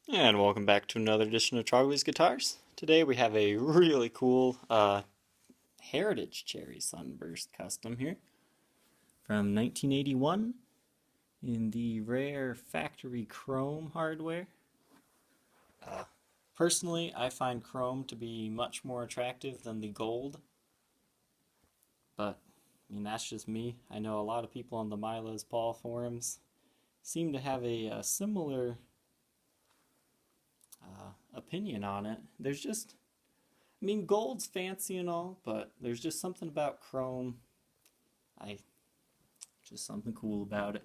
And welcome back to another edition of Trogly's Guitars. Today we have a really cool Heritage Cherry Sunburst custom here from 1981 in the rare factory chrome hardware. Personally, I find chrome to be much more attractive than the gold, but that's just me. I know a lot of people on the Milo's Paul forums seem to have a similar opinion on it. There's just, gold's fancy and all, but there's just something about chrome. Just something cool about it.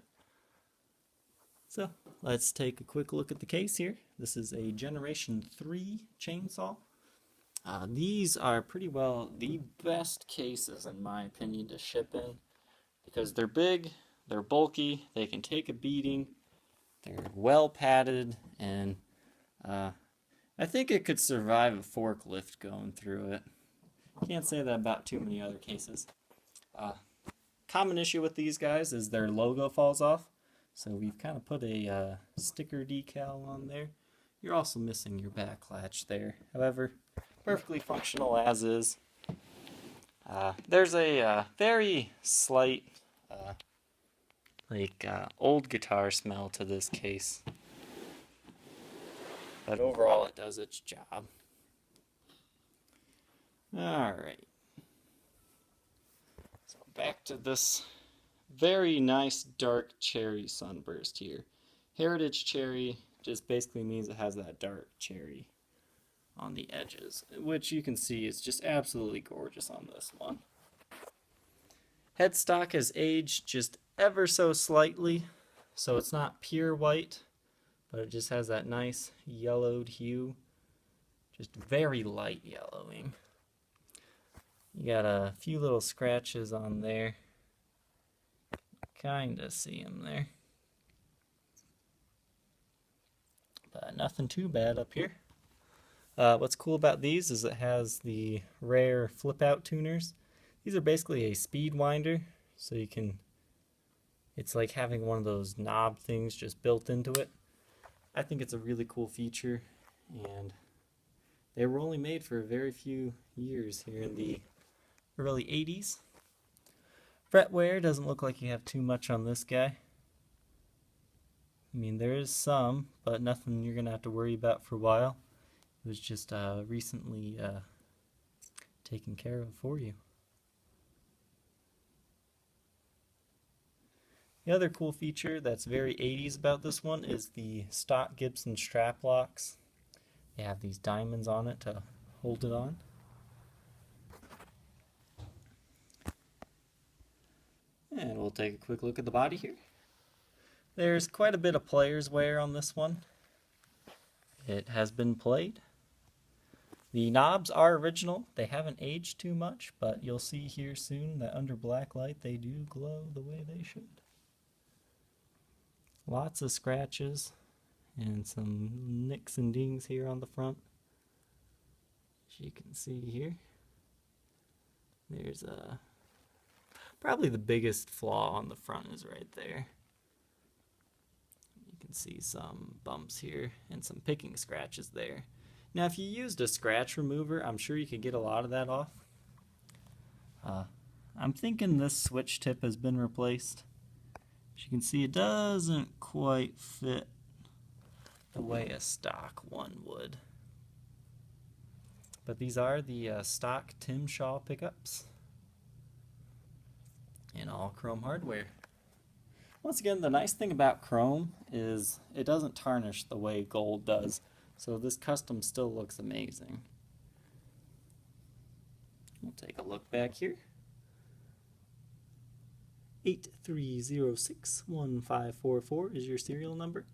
So let's take a quick look at the case here. This is a Generation 3 chainsaw. These are pretty well the best cases, in my opinion, to ship in because they're big, they're bulky, they can take a beating, they're well padded, and I think it could survive a forklift going through it. Can't say that about too many other cases. Common issue with these guys is their logo falls off. So we've kind of put a sticker decal on there. You're also missing your back latch there. However, perfectly functional as is. There's a very slight old guitar smell to this case. But overall it does its job. Alright. So back to this very nice dark cherry sunburst here. Heritage cherry just basically means it has that dark cherry on the edges, which you can see is just absolutely gorgeous on this one. Headstock has aged just ever so slightly, so it's not pure white, but it just has that nice yellowed hue, just very light yellowing. You got a few little scratches on there. Kinda see them there. But nothing too bad up here. What's cool about these is it has the rare flip out tuners. These are basically a speed winder, so you can, it's like having one of those knob things just built into it. I think it's a really cool feature, and they were only made for a very few years here in the early 80s. Fret wear doesn't look like you have too much on this guy. There is some, but nothing you're going to have to worry about for a while. It was just recently taken care of for you. The other cool feature that's very 80s about this one is the stock Gibson strap locks. They have these diamonds on it to hold it on. And we'll take a quick look at the body here. There's quite a bit of player's wear on this one. It has been played. The knobs are original. They haven't aged too much, but you'll see here soon that under black light they do glow the way they should. Lots of scratches and some nicks and dings here on the front. As you can see here, there's probably the biggest flaw on the front is right there. You can see some bumps here and some picking scratches there. Now if you used a scratch remover, I'm sure you could get a lot of that off. I'm thinking this switch tip has been replaced. As you can see, it doesn't quite fit the way a stock one would. But these are the stock Tim Shaw pickups in all chrome hardware. Once again, the nice thing about chrome is it doesn't tarnish the way gold does, so this custom still looks amazing. We'll take a look back here. 83061544 is your serial number.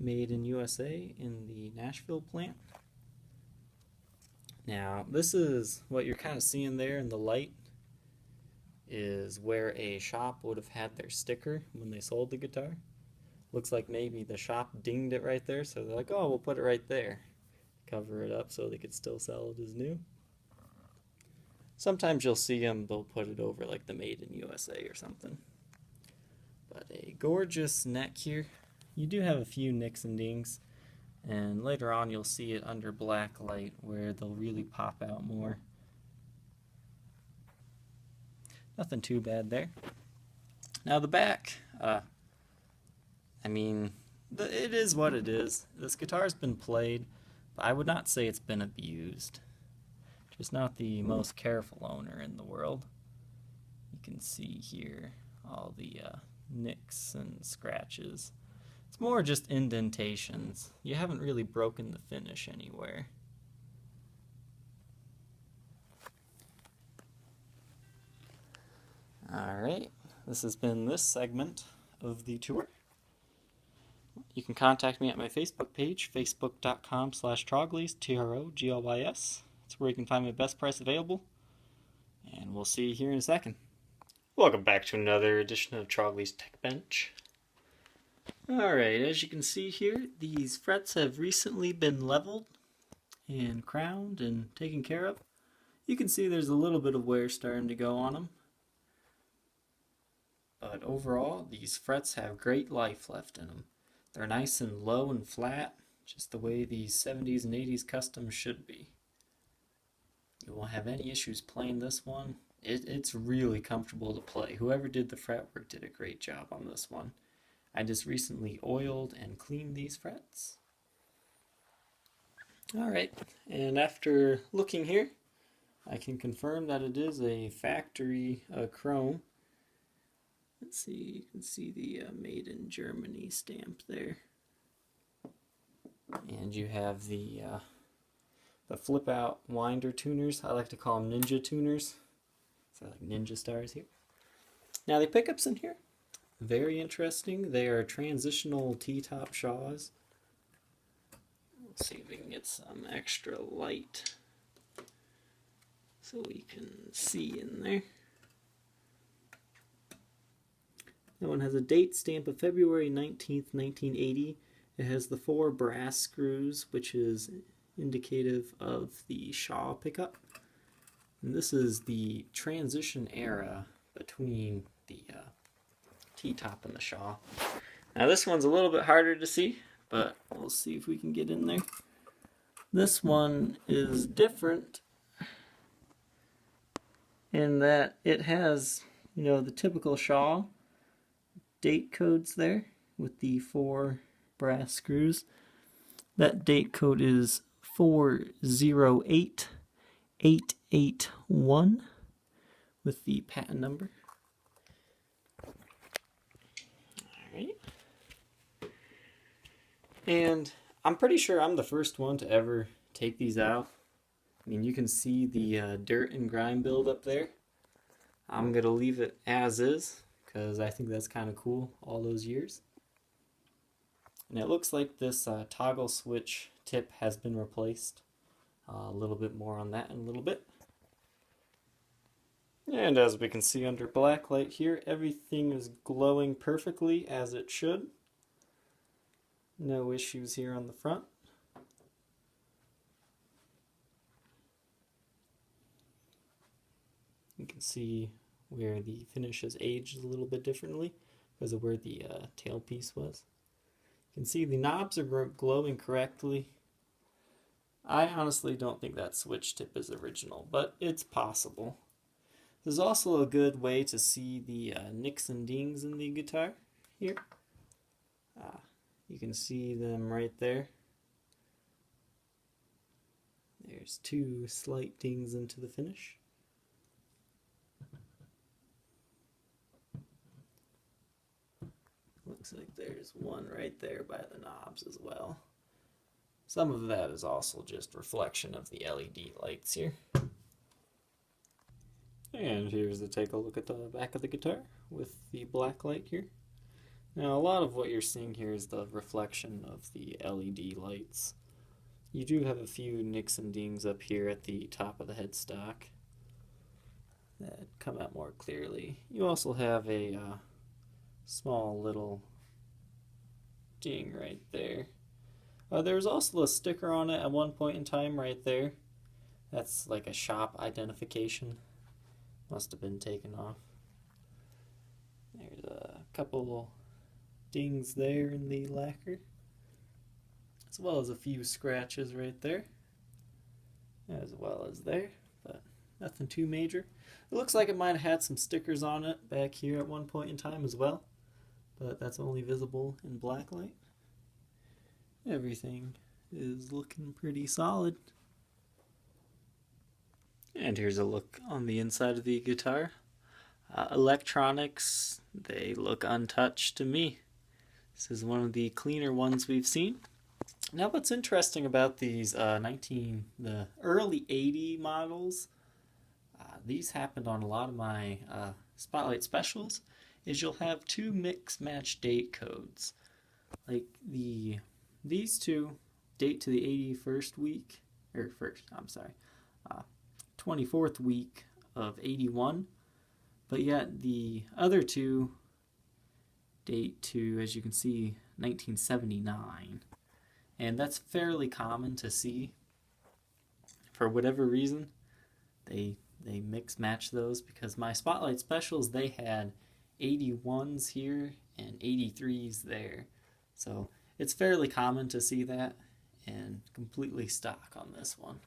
Made in USA in the Nashville plant. Now, this is what you're kind of seeing there in the light is where a shop would have had their sticker when they sold the guitar. Looks like maybe the shop dinged it right there, so they're like, oh, we'll put it right there. Cover it up so they could still sell it as new. Sometimes you'll see them, they'll put it over like the Made in USA or something. But a gorgeous neck here. You do have a few nicks and dings, and later on you'll see it under black light where they'll really pop out more. Nothing too bad there. Now the back, I mean, it is what it is. This guitar's been played, but I would not say it's been abused. Just not the most careful owner in the world. You can see here all the nicks and scratches. It's more just indentations. You haven't really broken the finish anywhere. Alright, this has been this segment of the tour. You can contact me at my Facebook page, facebook.com/Troglys, Troglys. That's where you can find my best price available. And we'll see you here in a second. Welcome back to another edition of Trogly's Tech Bench. Alright, as you can see here, these frets have recently been leveled and crowned and taken care of. You can see there's a little bit of wear starting to go on them. But overall, these frets have great life left in them. They're nice and low and flat, just the way these 70s and 80s customs should be. You won't have any issues playing this one. It's really comfortable to play. Whoever did the fretwork did a great job on this one. I just recently oiled and cleaned these frets. Alright, and after looking here, I can confirm that it is a factory chrome. Let's see, you can see the Made in Germany stamp there. And you have the flip out winder tuners. I like to call them ninja tuners. So like ninja stars here. Now the pickups in here, very interesting. They are transitional T-top Shaws. Let's see if we can get some extra light so we can see in there. That one has a date stamp of February 19th, 1980. It has the 4 brass screws, which is indicative of the Shaw pickup. And this is the transition era between the T-top and the Shaw. Now this one's a little bit harder to see, but we'll see if we can get in there. This one is different in that it has, you know, the typical Shaw date codes there with the 4 brass screws. That date code is 408881 with the patent number. Alright. And I'm pretty sure I'm the first one to ever take these out. I mean, you can see the dirt and grime build up there. I'm going to leave it as is, because I think that's kind of cool all those years. And it looks like this toggle switch tip has been replaced. A little bit more on that in a little bit. And as we can see under black light here, everything is glowing perfectly as it should. No issues here on the front. You can see where the finish has aged a little bit differently because of where the tailpiece was. You can see the knobs are glowing correctly. I honestly don't think that switch tip is original, but it's possible. There's also a good way to see the nicks and dings in the guitar here. You can see them right there. There's 2 slight dings into the finish. Looks like there's one right there by the knobs as well. Some of that is also just reflection of the LED lights here. And here's to take a look at the back of the guitar with the black light here. Now a lot of what you're seeing here is the reflection of the LED lights. You do have a few nicks and dings up here at the top of the headstock that come out more clearly. You also have a small little ding right there. There was also a sticker on it at one point in time right there. That's like a shop identification. Must have been taken off. There's a couple dings there in the lacquer. as well as a few scratches right there, as well as there, but nothing too major. It looks like it might have had some stickers on it back here at one point in time as well, but that's only visible in black light. Everything is looking pretty solid. And here's a look on the inside of the guitar. Electronics, they look untouched to me. This is one of the cleaner ones we've seen. Now what's interesting about these the early 80 models, these happened on a lot of my Spotlight Specials, is you'll have two mix match date codes. Like these two date to the 81st week, or 24th week of 81, but yet the other two date to, as you can see, 1979. And that's fairly common to see. For whatever reason, they mix match those, because my Spotlight Specials, they had 81s here and 83s there. So it's fairly common to see that, and completely stock on this one.